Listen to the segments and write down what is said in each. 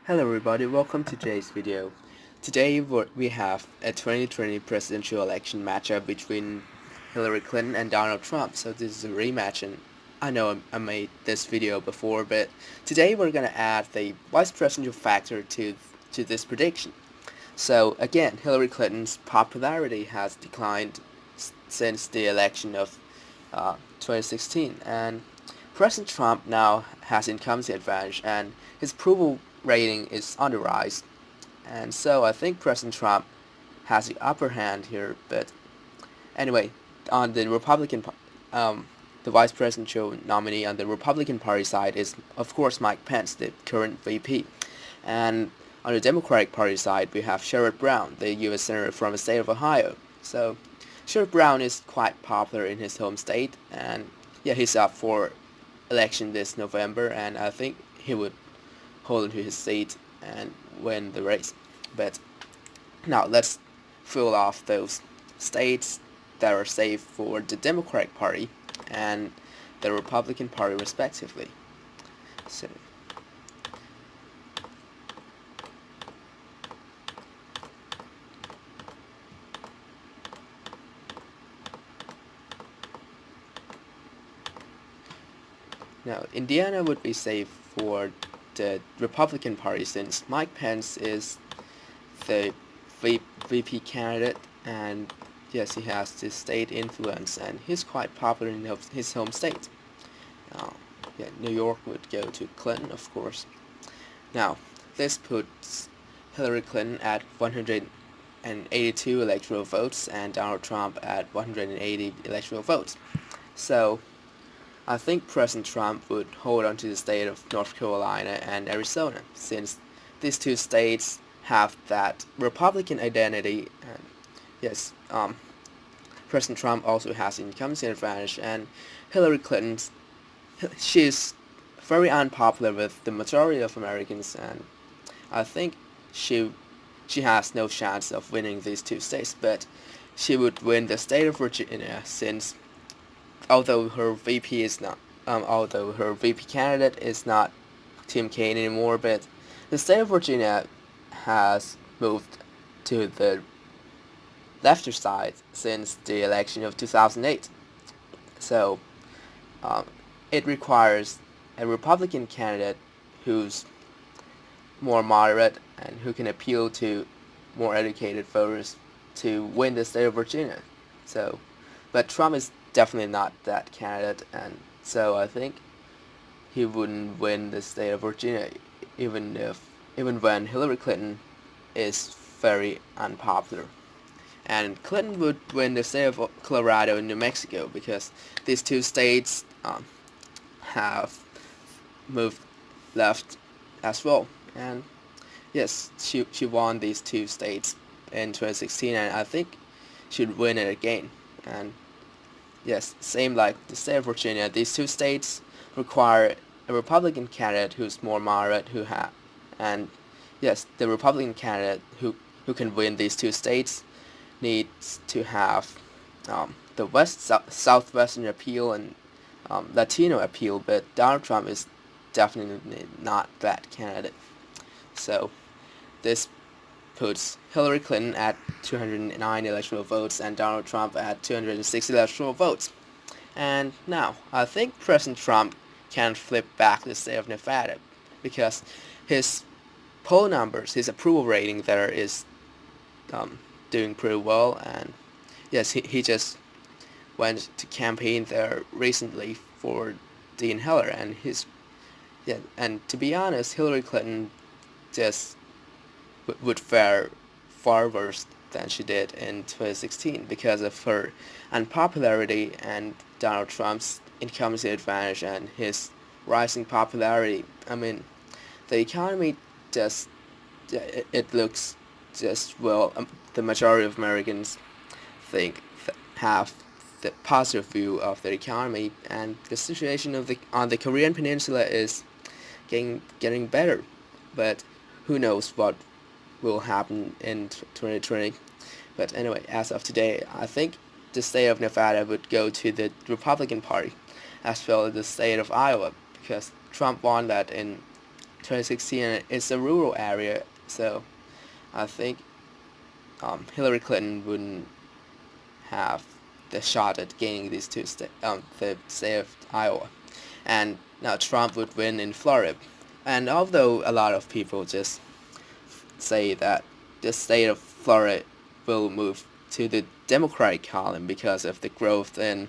Hello everybody, welcome to today's video. Today we have a 2020 presidential election matchup between Hillary Clinton and Donald Trump. So this is a rematch, and I know I made this video before, but today we're going to add the vice presidential factor to this prediction. So again, Hillary Clinton's popularity has declined since the election of 2016, and President Trump now has incumbency advantage, and his approval rating is on the rise. And so I think President Trump has the upper hand here. But anyway, on the the vice presidential nominee on the Republican Party side is, of course, Mike Pence, the current VP. And on the Democratic Party side, we have Sherrod Brown, the U.S. Senator from the state of Ohio. So Sherrod Brown is quite popular in his home state, and yeah, he's up for election this November, and I think he would hold onto his seat and win the race. But now let's fill off those states that are safe for the Democratic Party and the Republican Party respectively. So now Indiana would be safe for the Republican Party since Mike Pence is the VP candidate, and yes, he has this state influence, and he's quite popular in his home state. Uh, yeah, New York would go to Clinton, of course. Now, this puts Hillary Clinton at 182 electoral votes and Donald Trump at 180 electoral votes. So, I think President Trump would hold on to the state of North Carolina and Arizona, since these two states have that Republican identity. And yes, President Trump also has incumbency advantage, and Hillary Clinton, she's very unpopular with the majority of Americans, and I think she she has no chance of winning these two states, but she would win the state of Virginia since although her VP candidate is not Tim Kaine anymore, but the state of Virginia has moved to the lefter side since the election of 2008. So um, it requires a Republican candidate who's more moderate and who can appeal to more educated voters to win the state of Virginia. So, but Trump is definitely not that candidate, and so I think he wouldn't win the state of Virginia, even when Hillary Clinton is very unpopular. And Clinton would win the state of Colorado and New Mexico because these two states have moved left as well. And yes, she won these two states in 2016, and I think she'd win it again. And yes, same like the state of Virginia, these two states require a Republican candidate who's more moderate, and yes, the Republican candidate who can win these two states needs to have the Southwestern appeal and Latino appeal, but Donald Trump is definitely not that candidate. So this puts Hillary Clinton at 209 electoral votes and Donald Trump at 260 electoral votes. And now, I think President Trump can flip back the state of Nevada because his poll numbers, his approval rating there is doing pretty well. And yes, he just went to campaign there recently for Dean Heller, and and to be honest, Hillary Clinton just would fare far worse than she did in 2016 because of her unpopularity and Donald Trump's incumbency advantage and his rising popularity. I mean, the economy just it looks just well. The majority of Americans have the positive view of the economy, and the situation on the Korean Peninsula is getting better. But who knows what will happen in 2020. But anyway, as of today, I think the state of Nevada would go to the Republican Party, as well as the state of Iowa, because Trump won that in 2016 is a rural area, so I think Hillary Clinton wouldn't have the shot at gaining these the state of Iowa, and now Trump would win in Florida. And although a lot of people just say that the state of Florida will move to the Democratic column because of the growth in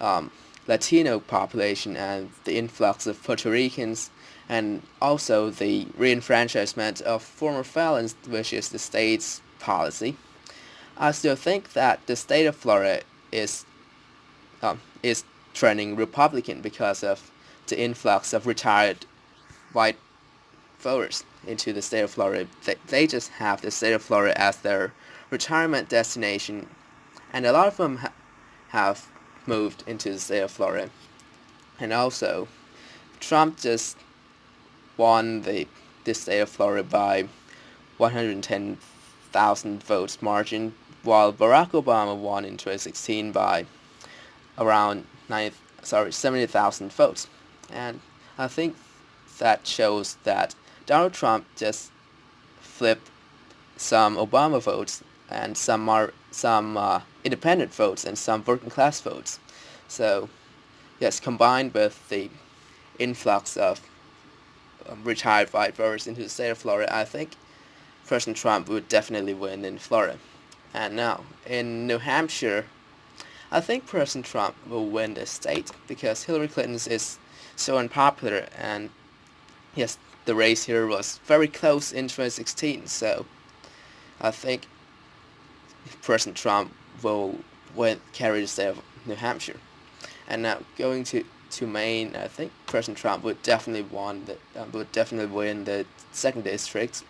um, Latino population and the influx of Puerto Ricans, and also the reenfranchisement of former felons, which is the state's policy. I still think that the state of Florida is trending Republican because of the influx of retired white voters into the state of Florida. They just have the state of Florida as their retirement destination, and a lot of them have moved into the state of Florida. And also, Trump just won the state of Florida by 110,000 votes margin, while Barack Obama won in 2016 by around 70,000 votes. And I think that shows that Donald Trump just flipped some Obama votes and some independent votes and some working class votes. So yes, combined with the influx of retired white voters into the state of Florida, I think President Trump would definitely win in Florida. And now in New Hampshire, I think President Trump will win this state because Hillary Clinton is so unpopular, and yes, the race here was very close in 2016, so I think President Trump will carry the state of New Hampshire. And now going to Maine, I think President Trump would definitely win the second district,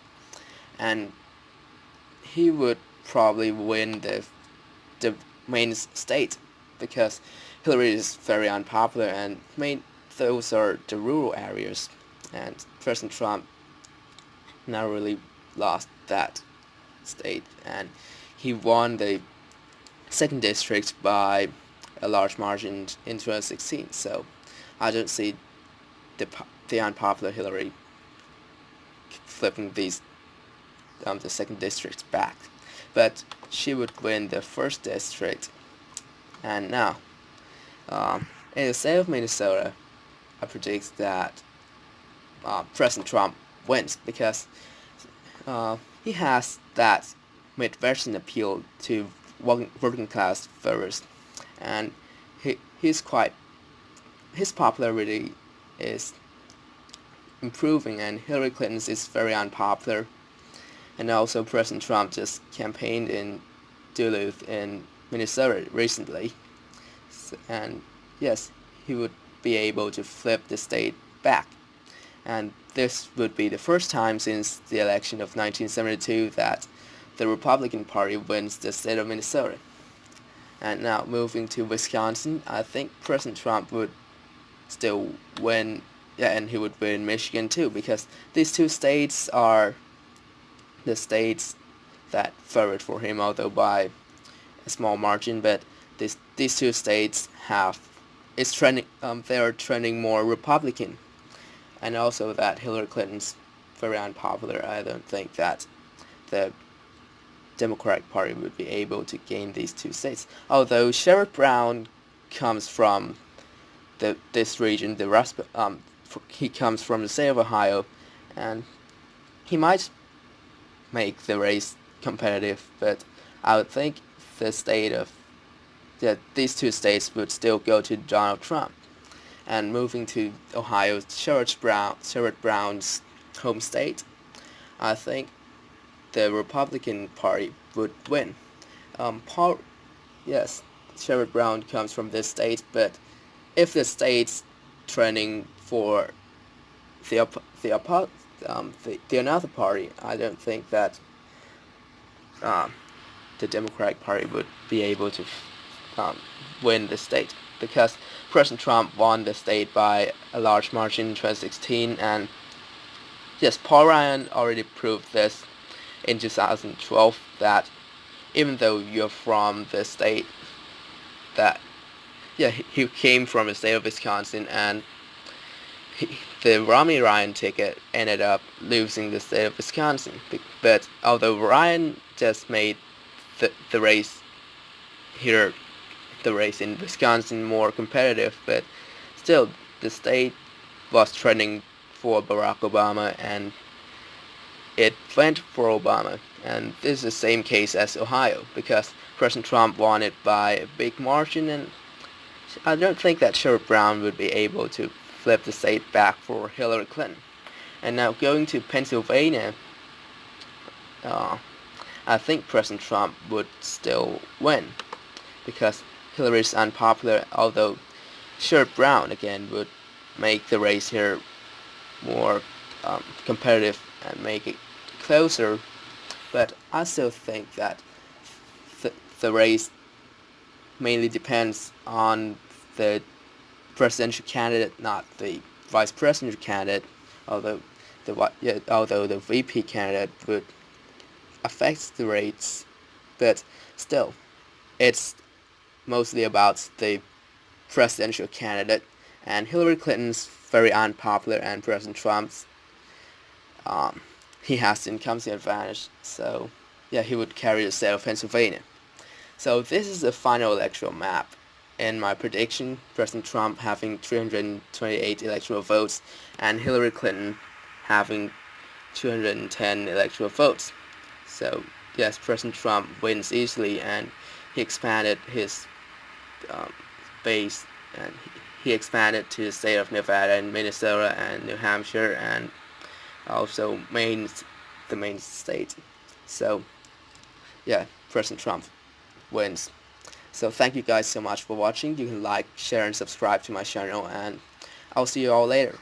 and he would probably win the Maine state because Hillary is very unpopular, and Maine, those are the rural areas, and President Trump narrowly lost that state, and he won the second district by a large margin in 2016. So I don't see the unpopular Hillary flipping the second district back, but she would win the first district. And now in the state of Minnesota, I predict that President Trump wins because he has that Midwestern appeal to working class voters, and his popularity is improving, and Hillary Clinton is very unpopular. And also President Trump just campaigned in Duluth in Minnesota recently, and yes, he would be able to flip the state back. And this would be the first time since the election of 1972 that the Republican Party wins the state of Minnesota. And now moving to Wisconsin, I think President Trump would still win, yeah, and he would win Michigan too, because these two states are the states that voted for him, although by a small margin. But these two states they are trending more Republican, and also that Hillary Clinton's very unpopular. I don't think that the Democratic Party would be able to gain these two states. Although Sherrod Brown comes from this region, he comes from the state of Ohio, and he might make the race competitive, but I would think these two states would still go to Donald Trump. And moving to Ohio, Sherrod Brown's home state, I think the Republican Party would win. Yes, Sherrod Brown comes from this state, but if the state's trending for the another party, I don't think that the Democratic Party would be able to win the state, because President Trump won the state by a large margin in 2016, and yes, Paul Ryan already proved this in 2012 that even though you're from the state that, yeah, he came from the state of Wisconsin, and the Romney Ryan ticket ended up losing the state of Wisconsin. But although Ryan just made the race here, the race in Wisconsin more competitive, but still the state was trending for Barack Obama, and it went for Obama. And this is the same case as Ohio, because President Trump won it by a big margin, and I don't think that Sherrod Brown would be able to flip the state back for Hillary Clinton. And now going to Pennsylvania, uh, I think President Trump would still win, because Hillary is unpopular, although Sherrod Brown again would make the race here more competitive and make it closer. But I still think that the race mainly depends on the presidential candidate, not the vice presidential candidate. Although the VP candidate would affect the rates, but still, it's mostly about the presidential candidate. And Hillary Clinton's very unpopular, and President Trump's he has the incumbency advantage. So yeah, he would carry the state of Pennsylvania. So this is the final electoral map. In my prediction, President Trump having 328 electoral votes and Hillary Clinton having 210 electoral votes. So yes, President Trump wins easily, and he expanded his base, and he expanded to the state of Nevada and Minnesota and New Hampshire, and also the Maine state. So yeah, President Trump wins. So thank you guys so much for watching. You can like, share, and subscribe to my channel, and I'll see you all later.